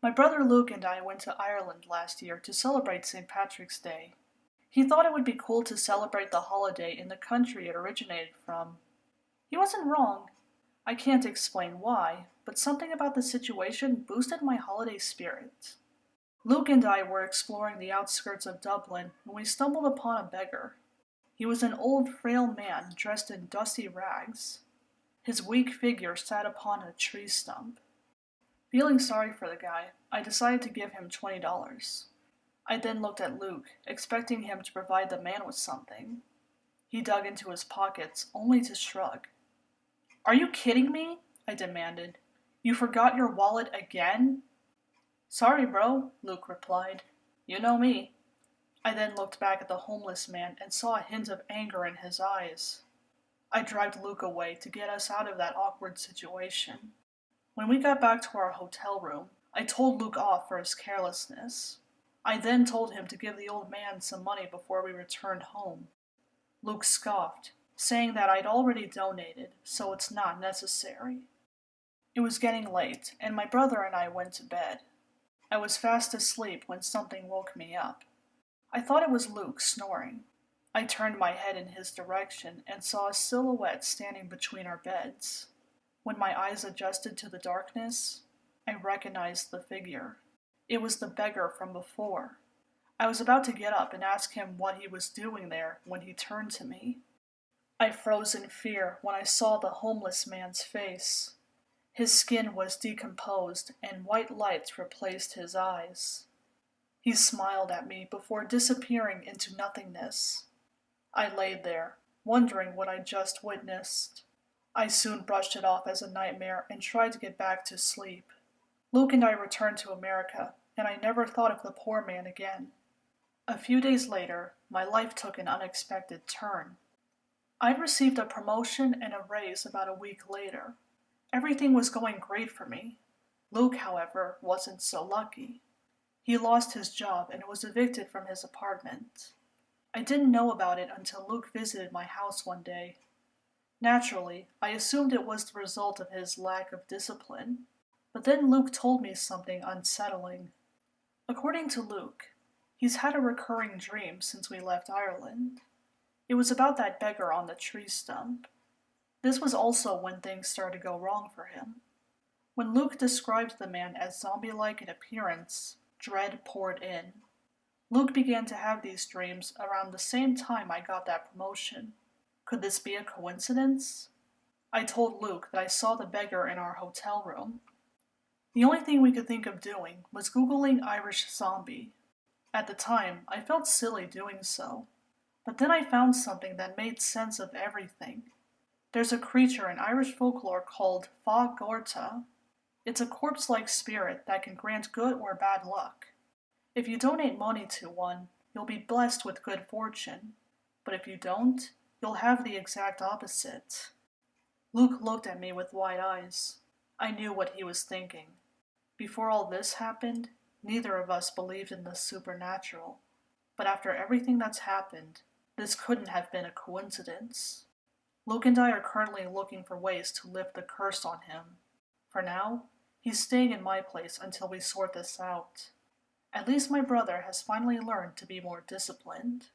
My brother Luke and I went to Ireland last year to celebrate St. Patrick's Day. He thought it would be cool to celebrate the holiday in the country it originated from. He wasn't wrong. I can't explain why, but something about the situation boosted my holiday spirit. Luke and I were exploring the outskirts of Dublin when we stumbled upon a beggar. He was an old, frail man dressed in dusty rags. His weak figure sat upon a tree stump. Feeling sorry for the guy, I decided to give him $20. I then looked at Luke, expecting him to provide the man with something. He dug into his pockets, only to shrug. "Are you kidding me?" I demanded. "You forgot your wallet again?" "Sorry, bro," Luke replied. "You know me." I then looked back at the homeless man and saw a hint of anger in his eyes. I dragged Luke away to get us out of that awkward situation. When we got back to our hotel room, I told Luke off for his carelessness. I then told him to give the old man some money before we returned home. Luke scoffed, saying that I'd already donated, so it's not necessary. It was getting late, and my brother and I went to bed. I was fast asleep when something woke me up. I thought it was Luke snoring. I turned my head in his direction and saw a silhouette standing between our beds. When my eyes adjusted to the darkness, I recognized the figure. It was the beggar from before. I was about to get up and ask him what he was doing there when he turned to me. I froze in fear when I saw the homeless man's face. His skin was decomposed and white lights replaced his eyes. He smiled at me before disappearing into nothingness. I lay there, wondering what I just witnessed. I soon brushed it off as a nightmare and tried to get back to sleep. Luke and I returned to America, and I never thought of the poor man again. A few days later, my life took an unexpected turn. I'd received a promotion and a raise about a week later. Everything was going great for me. Luke, however, wasn't so lucky. He lost his job and was evicted from his apartment. I didn't know about it until Luke visited my house one day. Naturally, I assumed it was the result of his lack of discipline. But then Luke told me something unsettling. According to Luke, he's had a recurring dream since we left Ireland. It was about that beggar on the tree stump. This was also when things started to go wrong for him. When Luke described the man as zombie-like in appearance, dread poured in. Luke began to have these dreams around the same time I got that promotion. Could this be a coincidence? I told Luke that I saw the beggar in our hotel room. The only thing we could think of doing was Googling Irish zombie. At the time, I felt silly doing so. But then I found something that made sense of everything. There's a creature in Irish folklore called Fá Gorta. It's a corpse-like spirit that can grant good or bad luck. If you donate money to one, you'll be blessed with good fortune. But if you don't, you'll have the exact opposite. Luke looked at me with wide eyes. I knew what he was thinking. Before all this happened, neither of us believed in the supernatural. But after everything that's happened, this couldn't have been a coincidence. Luke and I are currently looking for ways to lift the curse on him. For now, he's staying in my place until we sort this out. At least my brother has finally learned to be more disciplined.